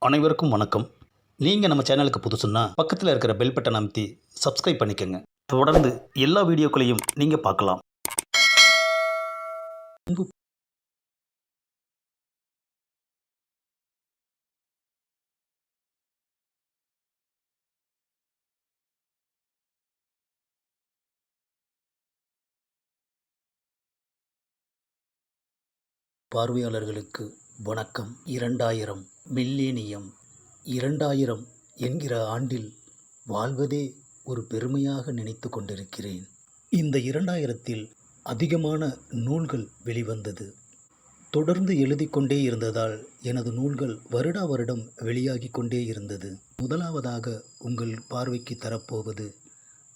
அனைவருக்கும் வணக்கம். நீங்கள் நம்ம சேனலுக்கு புதுசுன்னா பக்கத்தில் இருக்கிற பெல் பட்டன் அமைத்தி சப்ஸ்கிரைப் பண்ணிக்கோங்க. தொடர்ந்து எல்லா வீடியோக்களையும் நீங்கள் பார்க்கலாம். அன்பு பார்வையாளர்களுக்கு வணக்கம். 2000 மில்லேனியம் 2000 என்கிற ஆண்டில் வாழ்வதே ஒரு பெருமையாக நினைத்து கொண்டிருக்கிறேன். இந்த 2000த்தில் அதிகமான நூல்கள் வெளிவந்தது. தொடர்ந்து எழுதி கொண்டே இருந்ததால் எனது நூல்கள் வருடா வருடம் வெளியாகி கொண்டே இருந்தது. முதலாவதாக உங்கள் பார்வைக்கு தரப்போவது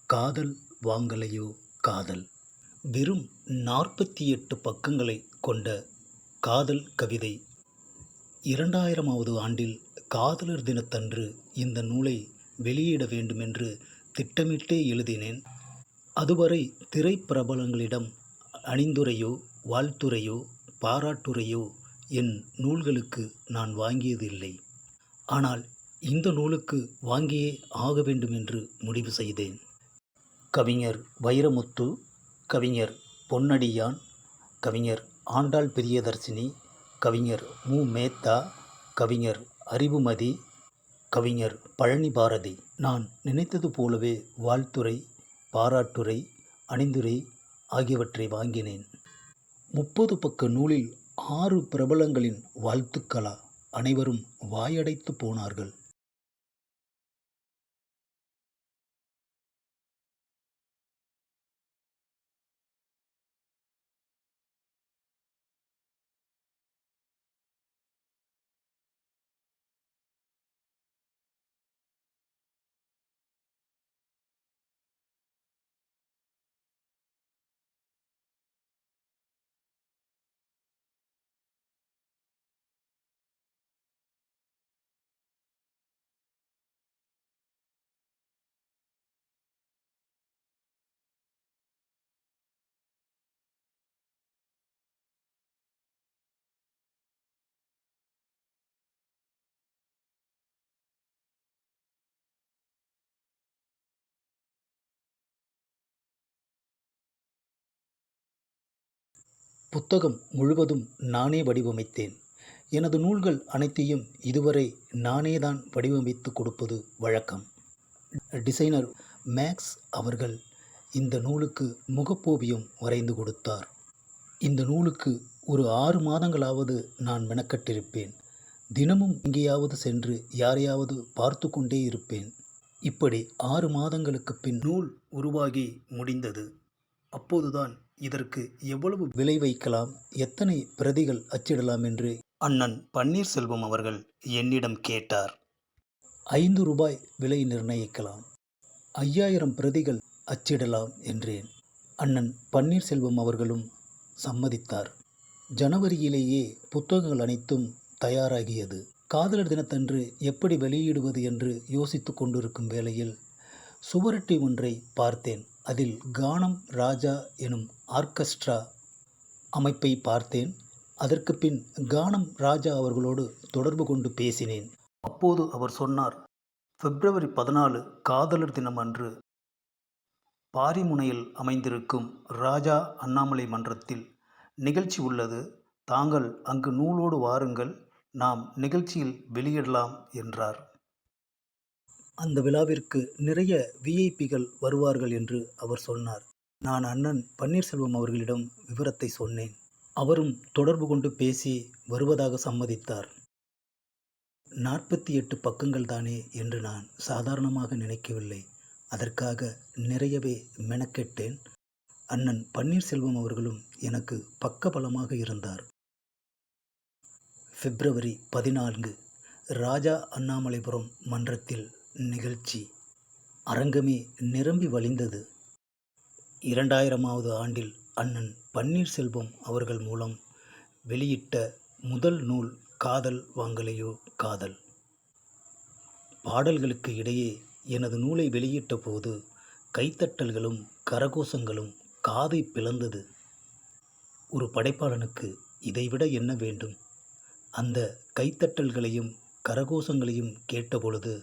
காதல் வாங்கலையோ காதல். வெறும் 48 பக்கங்களை கொண்ட காதல் கவிதை. 2000வது ஆண்டில் காதலர் தினத்தன்று இந்த நூலை வெளியிட வேண்டுமென்று திட்டமிட்டே எழுதினேன். அதுவரை திரைப்பிரபலங்களிடம் அணிந்துரையோ வாழ்த்துரையோ பாராட்டுரையோ என் நூல்களுக்கு நான் வாங்கியதில்லை. ஆனால் இந்த நூலுக்கு வாங்கியே ஆக வேண்டும் என்று முடிவு செய்தேன். கவிஞர் வைரமுத்து, கவிஞர் பொன்னடியான், கவிஞர் ஆண்டாள் பிரியதர்சினி, கவிஞர் மு. மேத்தா, கவிஞர் அறிவுமதி, கவிஞர் பழனி பாரதி. நான் நினைத்தது போலவே வாழ்த்துரை, பாராட்டுரை, அணிந்துரை ஆகியவற்றை வாங்கினேன். 30 பக்க நூலில் 6 பிரபலங்களின் வாழ்த்துக்களா! அனைவரும் வாயடைத்து போனார்கள். புத்தகம் முழுவதும் நானே வடிவமைத்தேன். எனது நூல்கள் அனைத்தையும் இதுவரை நானேதான் வடிவமைத்து கொடுப்பது வழக்கம். டிசைனர் மேக்ஸ் அவர்கள் இந்த நூலுக்கு முகப்போவியம் வரைந்து கொடுத்தார். இந்த நூலுக்கு ஒரு 6 மாதங்களாவது நான் மெனக்கட்டிருப்பேன். தினமும் எங்கேயாவது சென்று யாரையாவது பார்த்து கொண்டே இருப்பேன். இப்படி 6 மாதங்களுக்கு பின் நூல் உருவாகி முடிந்தது. அப்போதுதான் இதற்கு எவ்வளவு விலை வைக்கலாம், எத்தனை பிரதிகள் அச்சிடலாம் என்று அண்ணன் பன்னீர்செல்வம் அவர்கள் என்னிடம் கேட்டார். 5 ரூபாய் விலை நிர்ணயிக்கலாம், 5000 பிரதிகள் அச்சிடலாம் என்றேன். அண்ணன் பன்னீர்செல்வம் அவர்களும் சம்மதித்தார். ஜனவரியிலேயே புத்தகங்கள் அனைத்தும் தயாராகியது. காதலர் தினத்தன்று எப்படி வெளியிடுவது என்று யோசித்து கொண்டிருக்கும் வேளையில் சுவரொட்டி ஒன்றை பார்த்தேன். அதில் கானம் ராஜா எனும் ஆர்கெஸ்ட்ரா அமைப்பை பார்த்தேன். அதற்கு பின் கானம் ராஜா அவர்களோடு தொடர்பு கொண்டு பேசினேன். அப்போது அவர் சொன்னார், பிப்ரவரி 14 காதலர் தினம் அன்று பாரிமுனையில் அமைந்திருக்கும் ராஜா அண்ணாமலை மன்றத்தில் நிகழ்ச்சி உள்ளது. தாங்கள் அங்கு நூலோடு வாருங்கள், நாம் நிகழ்ச்சியில் வெளியிடலாம் என்றார். அந்த விழாவிற்கு நிறைய விஐபிகள் வருவார்கள் என்று அவர் சொன்னார். நான் அண்ணன் பன்னீர்செல்வம் அவர்களிடம் விவரத்தை சொன்னேன். அவரும் தொடர்பு கொண்டு பேசி வருவதாக சம்மதித்தார். 48 பக்கங்கள் தானே என்று நான் சாதாரணமாக நினைக்கவில்லை. அதற்காக நிறையவே மெனக்கெட்டேன். அண்ணன் பன்னீர்செல்வம் அவர்களும் எனக்கு பக்கபலமாக இருந்தார். பிப்ரவரி 14 ராஜா அண்ணாமலைபுரம் மன்றத்தில் நிகழ்ச்சி. அரங்கமே நிரம்பி வழிந்தது. 2000வது ஆண்டில் அண்ணன் பன்னீர்செல்வம் அவர்கள் மூலம் வெளியிட்ட முதல் நூல் காதல் வாங்கலையோ காதல். பாடல்களுக்கு இடையே எனது நூலை வெளியிட்ட போது கைத்தட்டல்களும் கரகோஷங்களும் காதை பிளந்தது. ஒரு படைப்பாளனுக்கு இதைவிட என்ன வேண்டும்? அந்த கைத்தட்டல்களையும் கரகோஷங்களையும் கேட்டபொழுது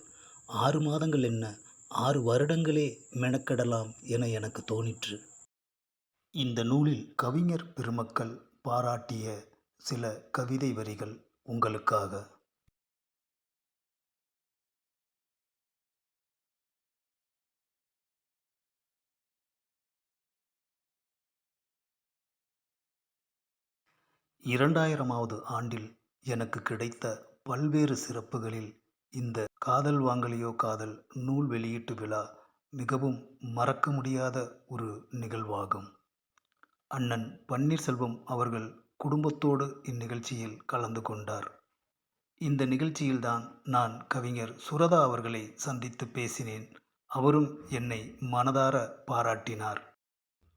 6 மாதங்கள் என்ன, 6 வருடங்களே மெனக்கெடலாம் என எனக்கு தோணிற்று. இந்த நூலில் கவிஞர் பெருமக்கள் பாராட்டிய சில கவிதை வரிகள் உங்களுக்காக. 2000ஆவது ஆண்டில் எனக்கு கிடைத்த பல்வேறு சிறப்புகளில் இந்த காதல் வாங்கலையோ காதல் நூல் வெளியீட்டு விழா மிகவும் மறக்க முடியாத ஒரு நிகழ்வாகும். அண்ணன் பன்னீர்செல்வம் அவர்கள் குடும்பத்தோடு இந்நிகழ்ச்சியில் கலந்து கொண்டார். இந்த நிகழ்ச்சியில்தான் நான் கவிஞர் சுரதா அவர்களை சந்தித்து பேசினேன். அவரும் என்னை மனதார பாராட்டினார்.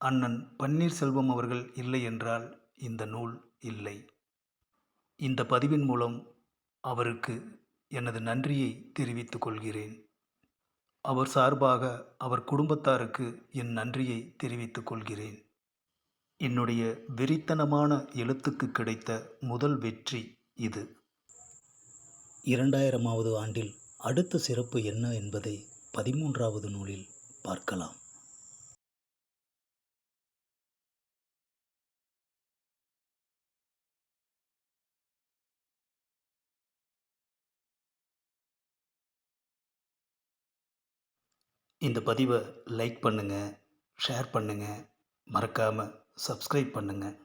அண்ணன் பன்னீர்செல்வம் அவர்கள் இல்லை என்றால் இந்த நூல் இல்லை. இந்த பதிவின் மூலம் அவருக்கு எனது நன்றியை தெரிவித்துக் கொள்கிறேன். அவர் சார்பாக அவர் குடும்பத்தாருக்கு என் நன்றியை தெரிவித்துக் கொள்கிறேன். என்னுடைய வெறித்தனமான எழுத்துக்கு கிடைத்த முதல் வெற்றி இது. 2000ஆவது ஆண்டில் அடுத்த சிறப்பு என்ன என்பதை 13ஆவது நூலில் பார்க்கலாம். இந்த பதிவை லைக் பண்ணுங்கள், ஷேர் பண்ணுங்கள், மறக்காமல் சப்ஸ்கிரைப் பண்ணுங்கள்.